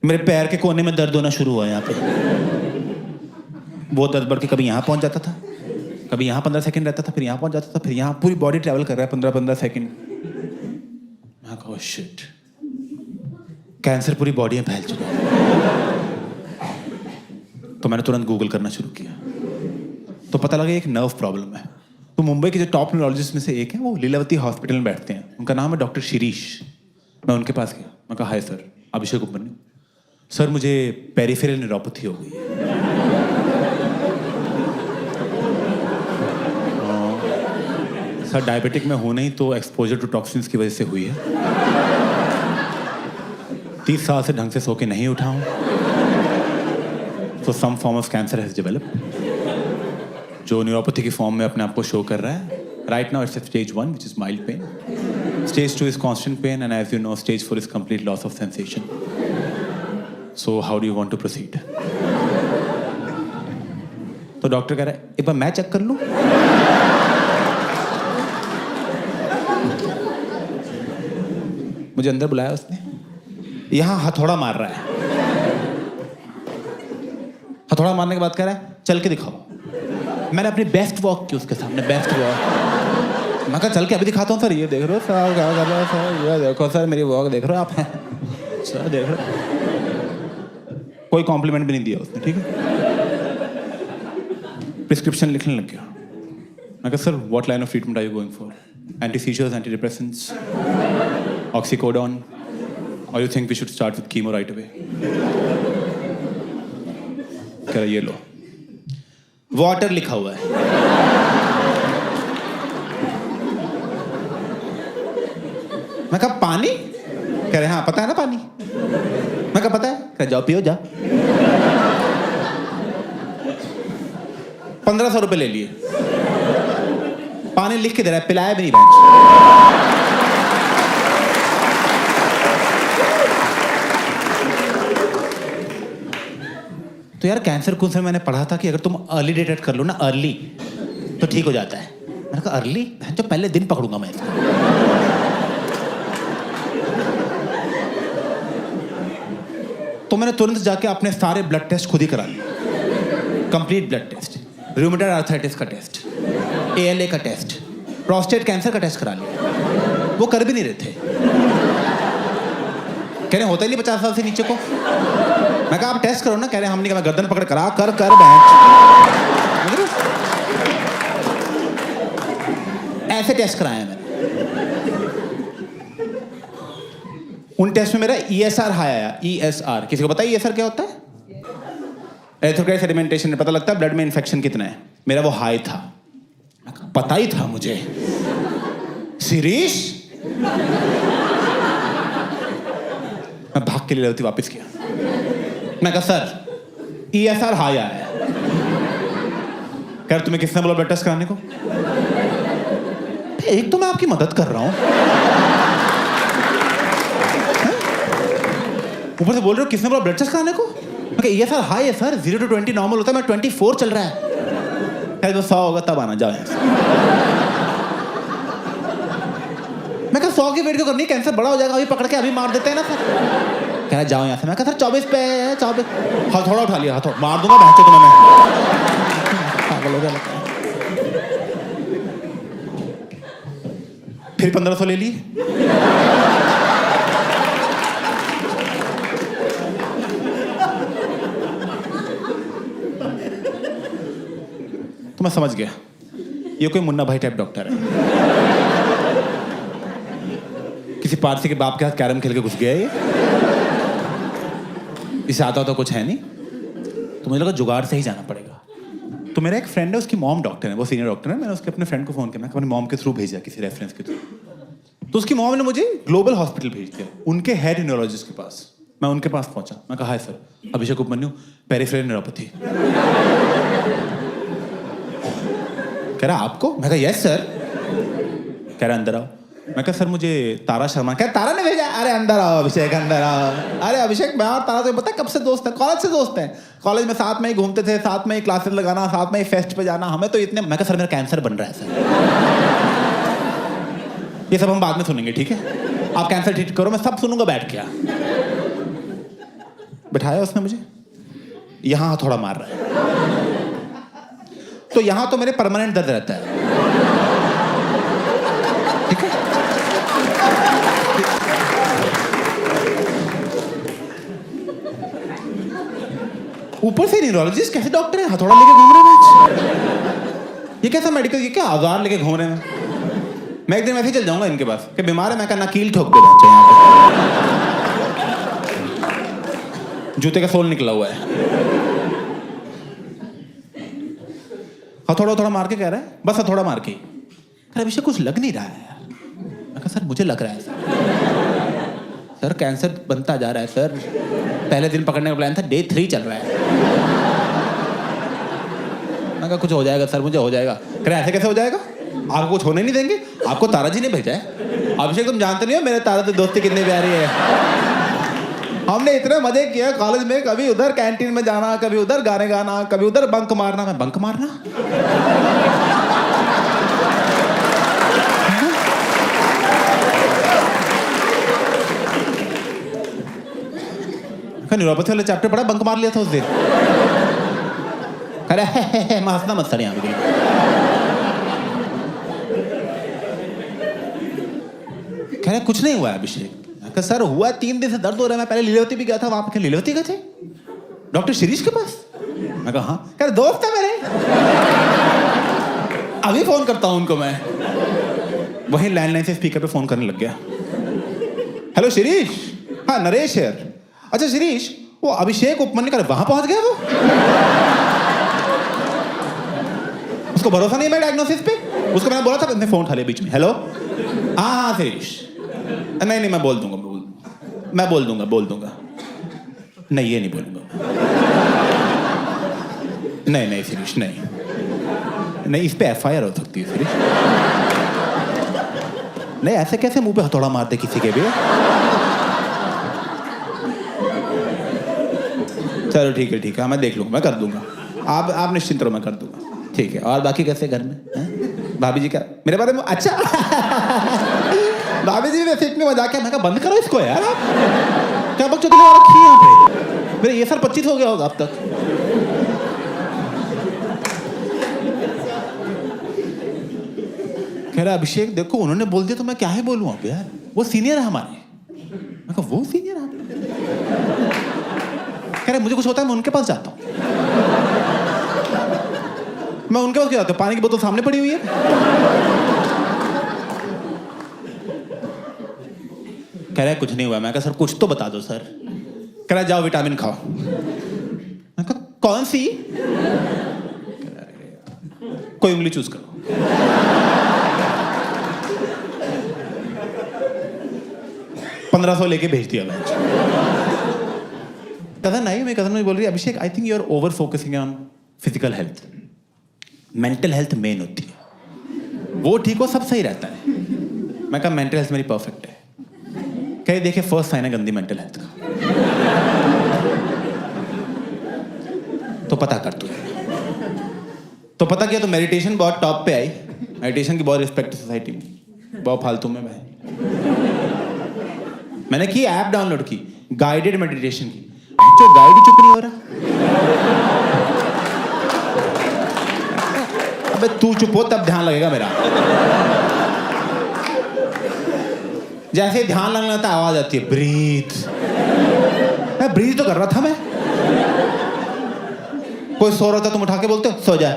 मेरे पैर के कोने में दर्द होना शुरू हुआ यहाँ पे। वो दर्द बढ़ के कभी यहाँ पहुँच जाता था, कभी यहाँ 15 सेकंड रहता था, फिर यहाँ पहुँच जाता था, फिर यहाँ पूरी बॉडी ट्रैवल कर रहा है 15-15 सेकंड। मैं कहा शिट, कैंसर पूरी बॉडी में फैल चुका है। तो मैंने तुरंत गूगल करना शुरू किया, तो पता लगा एक नर्व प्रॉब्लम है। तो मुंबई के जो टॉप न्यूरोलॉजिस्ट में से एक है, वो लीलावती हॉस्पिटल में बैठते हैं, उनका नाम है डॉक्टर शिरीष। मैं उनके पास गया, मैं कहा हाय सर, अभिषेक उपमन्यु सर, मुझे पेरिफेरल न्यूरोपैथी हो गई है। सर डायबिटिक में हो नहीं तो एक्सपोजर टू टॉक्सिन्स की वजह से हुई है। 30 साल से ढंग से सो के नहीं उठा हूँ, तो some form of cancer has developed, जो न्यूरोपैथी की फॉर्म में अपने आप को शो कर रहा है। Right now it's stage 1 which is mild pain, stage 2 is constant pain, and as you know stage 4 is complete loss of sensation. So how do you want to proceed? तो doctor कह रहा है एक बार मैं check कर लूं। मुझे अंदर बुलाया उसने, यहां हथौड़ा मार रहा है। हथौड़ा मारने के बाद कह रहा है चल के दिखाओ। मैंने अपनी बेस्ट वॉक की उसके सामने, बेस्ट वॉक। मैं कहा चल के अभी दिखाता हूँ सर, ये देख रहे हो सर, क्या कर रहे हो सर, ये देखो सर मेरी वॉक देख रहे हो आप सर, देख रहे हो। कोई कॉम्प्लीमेंट भी नहीं दिया उसने, ठीक है। प्रिस्क्रिप्शन लिखने लग गया। मैं कहा sir what line of treatment are you going for? Anti seizures, anti depressants, oxycodone, और you think we should start with chemo right away? कह रहा ये लो, वाटर लिखा हुआ है। मैं कहा पानी? कह रहे हाँ पता है ना पानी। मैं कहा पता है। कह जाओ पियो जा। 1500 रुपए ले लिए, पानी लिख के दे रहा है, पिलाया भी नहीं बेंच। तो यार कैंसर कौन से मैंने पढ़ा था कि अगर तुम अर्ली डिटेक्ट कर लो ना, अर्ली, तो ठीक हो जाता है। मैंने कहा अर्ली, जो पहले दिन पकड़ूंगा मैं इसको। तो मैंने तुरंत जाके अपने सारे ब्लड टेस्ट खुद ही करा लिए, complete blood test, rheumatoid arthritis का टेस्ट, ALA का टेस्ट, प्रोस्टेट कैंसर का टेस्ट करा लिया। वो कर भी नहीं रहे थे, कह रहे होता ही नहीं 50 साल से नीचे को। मैं कहा आप टेस्ट करो ना, कह रहे हम नहीं, गर्दन पकड़ करा कर ऐसे टेस्ट कराया मैंने। उन टेस्ट में मेरा ESR हाई आया। ESR किसी को पता है ESR क्या होता है? एरिथ्रोक्राइट सेडिमेंटेशन। पता लगता है ब्लड में इन्फेक्शन कितना है। मेरा वो हाई था, पता ही था मुझे। शिरीष, मैं भाग के लीलावती वापस किया। मैं कहा सर ESR हाई आया है। कह तुम्हें किसने बोला ब्लड टेस्ट कराने को? एक तो मैं आपकी मदद कर रहा हूं, ऊपर से बोल रहे हो किसने बोला ब्लड टेस्ट कराने को? मैं कहा ESR हाई है सर, 0 to 20 नॉर्मल होता है, मैं 24 चल रहा है। कह तो 100 होगा तब आना, जाओ यहाँ से। मैं कहा 100 की वेट क्यों करनी, कैंसर बड़ा हो जाएगा, अभी पकड़ के अभी मार देते हैं ना सर। कह रहा जाओ यहाँ से। मैं कहा सर 24 पे है, 24। हथौड़ा उठा लिया, हथौड़ा मार दूंगा बहचे तुम्हें मैं। पागल हो गया लगता है। फिर 1500 ले लिए। तो मैं समझ गया ये कोई मुन्ना भाई टाइप डॉक्टर है, किसी पारसी के बाप के साथ कैरम खेल के घुस गया ये। इसे आता तो कुछ है नहीं, तो मुझे लगा जुगाड़ से ही जाना पड़ेगा। तो मेरा एक फ्रेंड है, उसकी मॉम डॉक्टर है, वो सीनियर डॉक्टर है। मैंने उसके अपने फ्रेंड को फोन किया, मैं अपनी मॉम के थ्रू भेजा, किसी रेफरेंस के थ्रू। तो उसकी मॉम ने मुझे ग्लोबल हॉस्पिटल भेज दिया, उनके हेड न्यूरोलॉजिस्ट के पास। मैं उनके पास पहुंचा, मैं कहा हाय सर, अभिषेक उपमन्यु, पेरिफेरल न्यूरोपैथी। कह रहा आपको? मैं कहा यस सर। कह रहा अंदर आओ। मैं कहा सर मुझे तारा शर्मा। क्या तारा ने भेजा? अरे अंदर आओ अभिषेक, अंदर आओ। अरे अभिषेक मैं और तारा तो पता है कब से दोस्त हैं, कॉलेज से दोस्त हैं। कॉलेज में साथ में ही घूमते थे, साथ में ही क्लासेस लगाना, साथ में ही फेस्ट पे जाना, हमें तो इतने। मैं कहा सर मेरा कैंसर बन रहा है सर। ये सब हम बाद में सुनेंगे, ठीक है? आप कैंसर ट्रीट करो, मैं सब सुनूंगा बैठ के। बिठाया उसने मुझे, यहाँ हथौड़ा मार रहा है, तो यहाँ तो मेरे परमानेंट दर्द रहता है, ठीक है। ऊपर से न्यूरोलॉजिस्ट कैसे डॉक्टर है, हथौड़ा लेके घूम रहे हैं, ये कैसा मेडिकल, ये क्या औजार लेके घूम रहे हैं। मैं एक दिन वैसे ही चल जाऊंगा इनके पास कि बीमार है, मैं कहना कील ठोक दे बच्चे यहाँ पे, जूते का सोल निकला हुआ है। हथौड़ा थोड़ा मार के कह रहा है, बस हथौड़ा मार के, कह रहा अभिषेक कुछ लग नहीं रहा है यार। मैं कहा सर मुझे लग रहा है सर कैंसर बनता जा रहा है सर, पहले दिन पकड़ने का प्लान था, डे 3 चल रहा है। मैं कहा कुछ हो जाएगा सर, मुझे हो जाएगा। कह रहा ऐसे कैसे हो जाएगा, आपको कुछ होने नहीं देंगे, आपको तारा जी ने भेजा है। अभिषेक तुम जानते नहीं हो मेरे तारा से दोस्ती कितनी प्यारी है, हमने इतने मजे किए कॉलेज में, कभी उधर कैंटीन में जाना, कभी उधर गाने गाना, कभी उधर बंक मारना। मैं बंक मारना, न्यूरोपैथी वाला चैप्टर पढ़ा, बंक मार लिया था उस दिन। अरे हंसना मत सर यहाँ पे। कह रहे कुछ नहीं हुआ है अभिषेक। मैं कहा सर हुआ 3 दिन से दर्द हो रहा है, मैं पहले लीलावती भी गया था, वहां पे लीलावती गए थे डॉक्टर शिरीष के पास। मैं कहा हाँ, कह रहे दोस्त है मेरे, अभी फोन करता हूं उनको मैं। वही लैंडलाइन से स्पीकर पे फोन करने लग गया। हेलो शिरीष, हाँ नरेश है। अच्छा शिरीष, वो अभिषेक उपमन्यु कर वहां पहुंच गया, वो उसको भरोसा नहीं है डायग्नोसिस पे। उसको मैंने बोला था, उसने फोन उठा लिया बीच में। हेलो, हाँ शिरीष, नहीं मैं बोल दूंगा, बोल दूंगा। नहीं ये नहीं बोलूंगा, नहीं शिरीष, नहीं इस पे FIR हो सकती है शिरीष। नहीं ऐसे कैसे मुंह पे हथौड़ा मारते किसी के भी। चलो ठीक है, मैं देख लूंगा, मैं कर दूंगा, आप निश्चिंत रहो, मैं कर दूंगा। ठीक है, और बाकी कैसे घर में भाभी जी क्या मेरे बारे में? अच्छा भाभी जी वैसे इतने मजाक है। मैं कहा बंद करो इसको यार, आप क्या बकचोदी लगा रखी है यहाँ पे। मेरे ये साल 25 हो गया होगा अब तक। कह रहा अभिषेक देखो उन्होंने बोल दिया तो मैं क्या ही बोलूं अब यार, वो सीनियर है हमारे। मैं कहा वो सीनियर है? कह रहे मुझे कुछ होता है मैं उनके पास जाता हूँ। मैं उनके पास क्या जाता हूँ, पानी की बोतल सामने पड़ी हुई है। कह रहा है कुछ नहीं हुआ। मैं कहा सर कुछ तो बता दो सर। कह रहा जाओ विटामिन खाओ। मैं कहा कौन सी? कोई उंगली चूज करो। $1500 लेके भेज दिया मैं। कजन नहीं बोल रही Abhishek I think you are over focusing on physical health, mental health main होती है, वो ठीक हो सब सही रहता है। मैं कहा मेंटल हेल्थ मेरी परफेक्ट है। कहीं देखे फर्स्ट साइन है गंदी मेंटल हेल्थ का, तो पता कर तू। तो पता किया तो मेडिटेशन बहुत टॉप पे आई। मेडिटेशन की बहुत रिस्पेक्ट है सोसाइटी में, बहुत फालतू में भाई। मैंने की ऐप डाउनलोड की गाइडेड मेडिटेशन की, जो गाइड ही चुप नहीं हो रहा। अबे तू चुप हो तब ध्यान लगेगा मेरा। जैसे ध्यान लगने लगता आवाज आती है ब्रीथ। मैं ब्रीथ तो कर रहा था मैं। कोई सो रहा था तुम उठा के बोलते हो सो जा।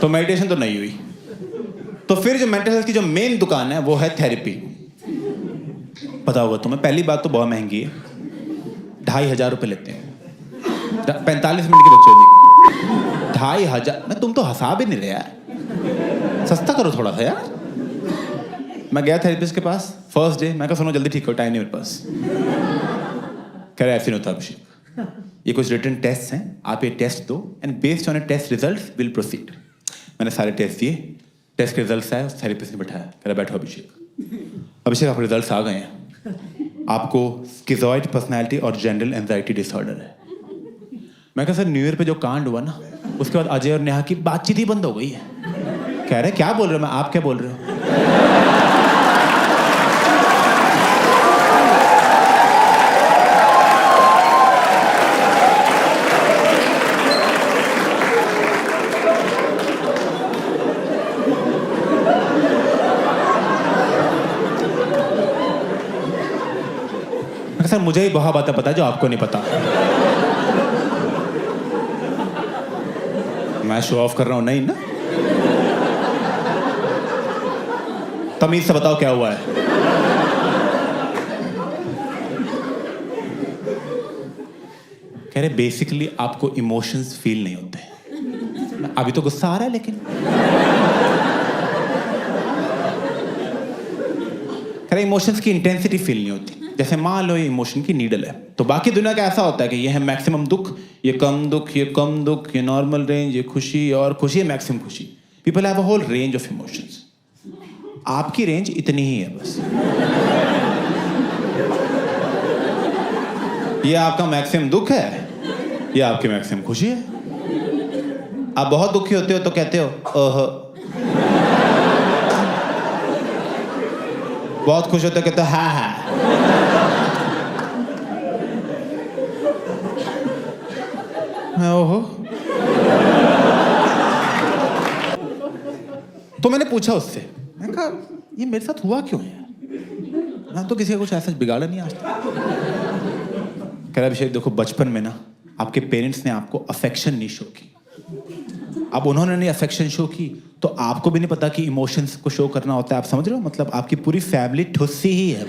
तो मेडिटेशन तो नहीं हुई। तो फिर जो मेंटल हेल्थ की जो मेन दुकान है वो है थेरेपी। पता होगा तुम्हें, पहली बात तो बहुत महंगी है, 2500 रुपये लेते हैं 45 मिनट की बकचोदी। 2500। मैं तुम तो हंसा भी नहीं रहे यार, सस्ता करो थोड़ा सा यार। मैं गया थेरेपिस्ट के पास फर्स्ट डे। मैं कहा सुनो जल्दी ठीक हो, टाइम नहीं मेरे पास। कह रहे ऐसे नहीं होता अभिषेक, ये कुछ रिटन टेस्ट हैं, आप ये टेस्ट दो and based on a test result will proceed. मैंने सारे टेस्ट दिए, टेस्ट के रिजल्ट आए, थेरेपिस्ट ने बैठाया, कह रहा बैठो अभिषेक आपके रिजल्ट आ गए हैं, आपको स्किज़ॉइड पर्सनैलिटी और जनरल एंजाइटी डिसऑर्डर है। मैं कहा सर न्यू ईयर पे जो कांड हुआ ना, उसके बाद अजय और नेहा की बातचीत ही बंद हो गई है। कह रहे क्या बोल रहे हो, मैं आप क्या बोल रहे हो? सर मुझे ही बहुत बातें पता है जो आपको नहीं पता। मैं शो ऑफ कर रहा हूं नहीं ना? तमीज से बताओ क्या हुआ है। कह रहे बेसिकली आपको इमोशंस फील नहीं होते। अभी तो गुस्सा आ रहा है लेकिन कह रहे इमोशंस की इंटेंसिटी फील नहीं होती। जैसे मान लो ये इमोशन की नीडल है, तो बाकी दुनिया का ऐसा होता है कि ये है मैक्सिमम दुख, ये कम दुख, ये कम दुख, ये नॉर्मल रेंज, ये खुशी और खुशी, मैक्सिमम खुशी। People have a whole range of emotions. आपकी रेंज इतनी ही है बस। ये आपका मैक्सिमम दुख है, ये आपकी मैक्सिमम खुशी है। आप बहुत दुखी होते हो तो कहते हो ओह, बहुत खुश होते हो कहते हो हाँ हाँ। ओहो। तो मैंने पूछा उससे, मैंने कहा ये मेरे साथ हुआ क्यों है? मैं तो किसी का कुछ ऐसा बिगाड़ा नहीं आज तक। कह रहा अभिषेक देखो, बचपन में ना आपके पेरेंट्स ने आपको अफेक्शन नहीं शो की। अब उन्होंने नहीं अफेक्शन शो की तो आपको भी नहीं पता कि इमोशंस को शो करना होता है। आप समझ रहे हो? मतलब आपकी पूरी फैमिली ठुस्सी ही है।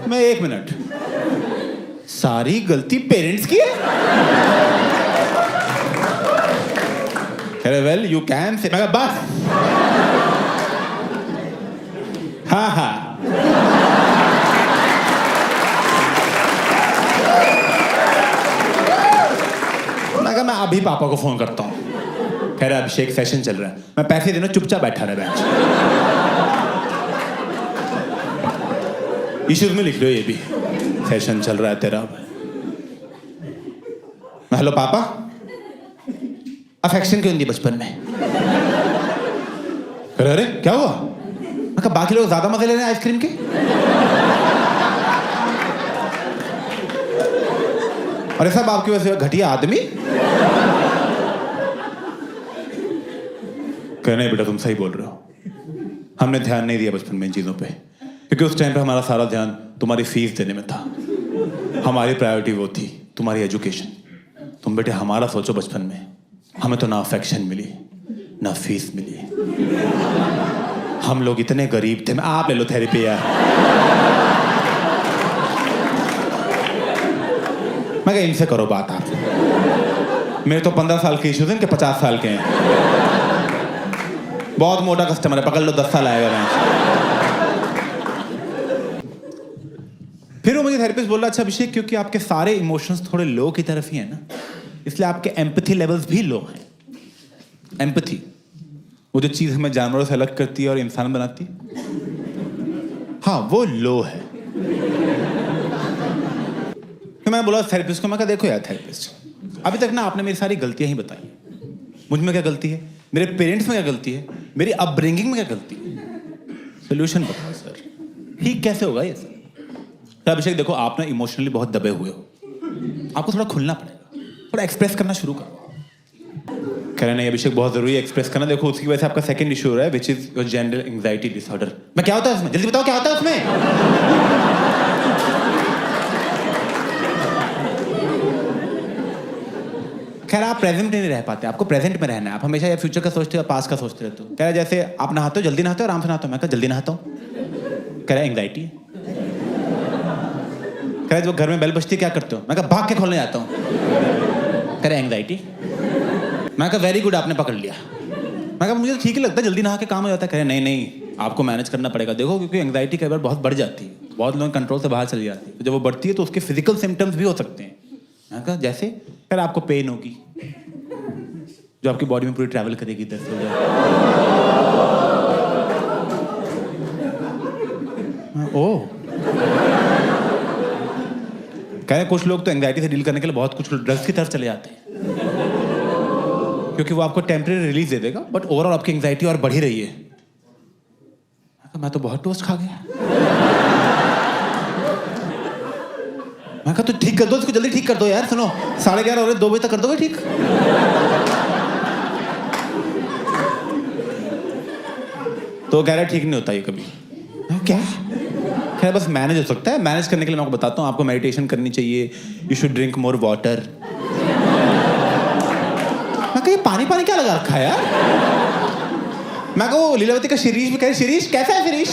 मैं एक मिनट, सारी गलती पेरेंट्स की है? अरे वेल यू कैन से, मैं बस हाँ हाँ। मैं अभी पापा को फोन करता हूँ। कह रहा अभिषेक सेशन चल रहा है, मैं पैसे देना, चुपचाप बैठा रहा बेंच। इश्यूज में लिख लो ये भी, सेशन चल रहा है तेरा। हेलो पापा, अफेक्शन क्यों नहीं बचपन में? अरे क्या हुआ? मैं कहा बाकी लोग ज्यादा मजे ले रहे हैं आइसक्रीम के। अरे साहब आपकी वजह से घटिया आदमी। कहने बेटा तुम सही बोल रहे हो, हमने ध्यान नहीं दिया बचपन में इन चीजों पे, क्योंकि उस टाइम पे हमारा सारा ध्यान तुम्हारी फीस देने में था। हमारी प्रायोरिटी वो थी तुम्हारी एजुकेशन। तुम बेटे हमारा सोचो, बचपन में हमें तो ना अफेक्शन मिली ना फीस मिली। हम लोग इतने गरीब थे। आप ले लो थेरेपी यार। मैं कहा इनसे करो बात आप। मेरे तो 15 साल के इश्यूज हैं, इनके 50 साल के हैं। बहुत मोटा कस्टमर है, पकड़ लो 10 साल आएगा मैं। फिर वो मुझे थेरेपिस्ट बोल रहा अच्छा अभिषेक, क्योंकि आपके सारे इमोशंस थोड़े लो की तरफ ही है ना, इसलिए आपके एम्पैथी लेवल्स भी लो हैं। एम्पैथी वो जो चीज हमें जानवरों से अलग करती है और इंसान बनाती है, हाँ वो लो है। तो मैं बोला थेरेपिस्ट को, मैं कहा देखो यार थेरेपिस्ट, अभी तक ना आपने मेरी सारी गलतियां ही बताई। मुझ में क्या गलती है, मेरे पेरेंट्स में क्या गलती है, मेरी अपब्रिंगिंग में क्या गलती है? सोल्यूशन बताओ सर, ठीक कैसे होगा ये सर? तो अभिषेक देखो, आप ना इमोशनली बहुत दबे हुए हो, आपको थोड़ा खुलना पड़ेगा, थोड़ा एक्सप्रेस करना शुरू करो। कह रहे नहीं अभिषेक बहुत जरूरी है एक्सप्रेस करना। देखो उसकी वजह से आपका सेकंड इशू हो रहा है, which is your gender anxiety disorder. मैं क्या होता है उसमें, जल्दी बताओ क्या होता है उसमें? खैर आप प्रेजेंट में नहीं रह पाते, आपको प्रेजेंट में रहना है। आप हमेशा या फ्यूचर का सोचते हो या पास्ट का सोचते रहते हो। कह रहा जैसे आप नहाते हो, जल्दी नहाते हो, आराम से नहाते हो। मैं कहा जल्दी नहाता हूँ। कह रहा एंग्जाइटी है। कह रहा जब घर में बेल बजती क्या करते हो? मैं कहा भाग के खोलने जाता हूँ। कह रहा एंग्जाइटी। मैं कहा वेरी गुड, आपने पकड़ लिया। मैं कहा मुझे तो ठीक ही लगता है, जल्दी नहा के काम हो जाता है। कह रहे नहीं नहीं, आपको मैनेज करना पड़ेगा। देखो क्योंकि एंग्जाइटी कई बार बहुत बढ़ जाती है, बहुत लोग कंट्रोल से बाहर चली जाती है। तो जब वो बढ़ती है तो उसके फिजिकल सिम्टम्स भी हो सकते हैं। मैं कहा जैसे? कह रहा आपको पेन होगी जो आपकी बॉडी में पूरी ट्रैवल करेगी, दर्द हो जाएगा। ओ कह रहे कुछ लोग तो एंग्जाइटी से डील करने के लिए बहुत कुछ ड्रग्स की तरफ चले जाते हैं, क्योंकि वो आपको टेम्परेरी रिलीज दे देगा, बट ओवरऑल आपकी एंग्जाइटी और बढ़ ही रही है। मैं तो बहुत टोस्ट खा गया। मैं कहा तो ठीक कर दो इसको, जल्दी ठीक कर दो यार। सुनो 11:30 हो रहे, 2 बजे तक कर दोगे ठीक? तो कह रहा है ठीक नहीं होता ये कभी। क्या? खैर बस मैनेज हो सकता है। मैनेज करने के लिए मैं आपको बताता हूँ, आपको मेडिटेशन करनी चाहिए। You should drink more water. मैं कहा पानी पानी क्या लगा रखा है यार? मैं कहा लीलावती का शिरीष भी कहे, शिरीष कैसा है शिरीष?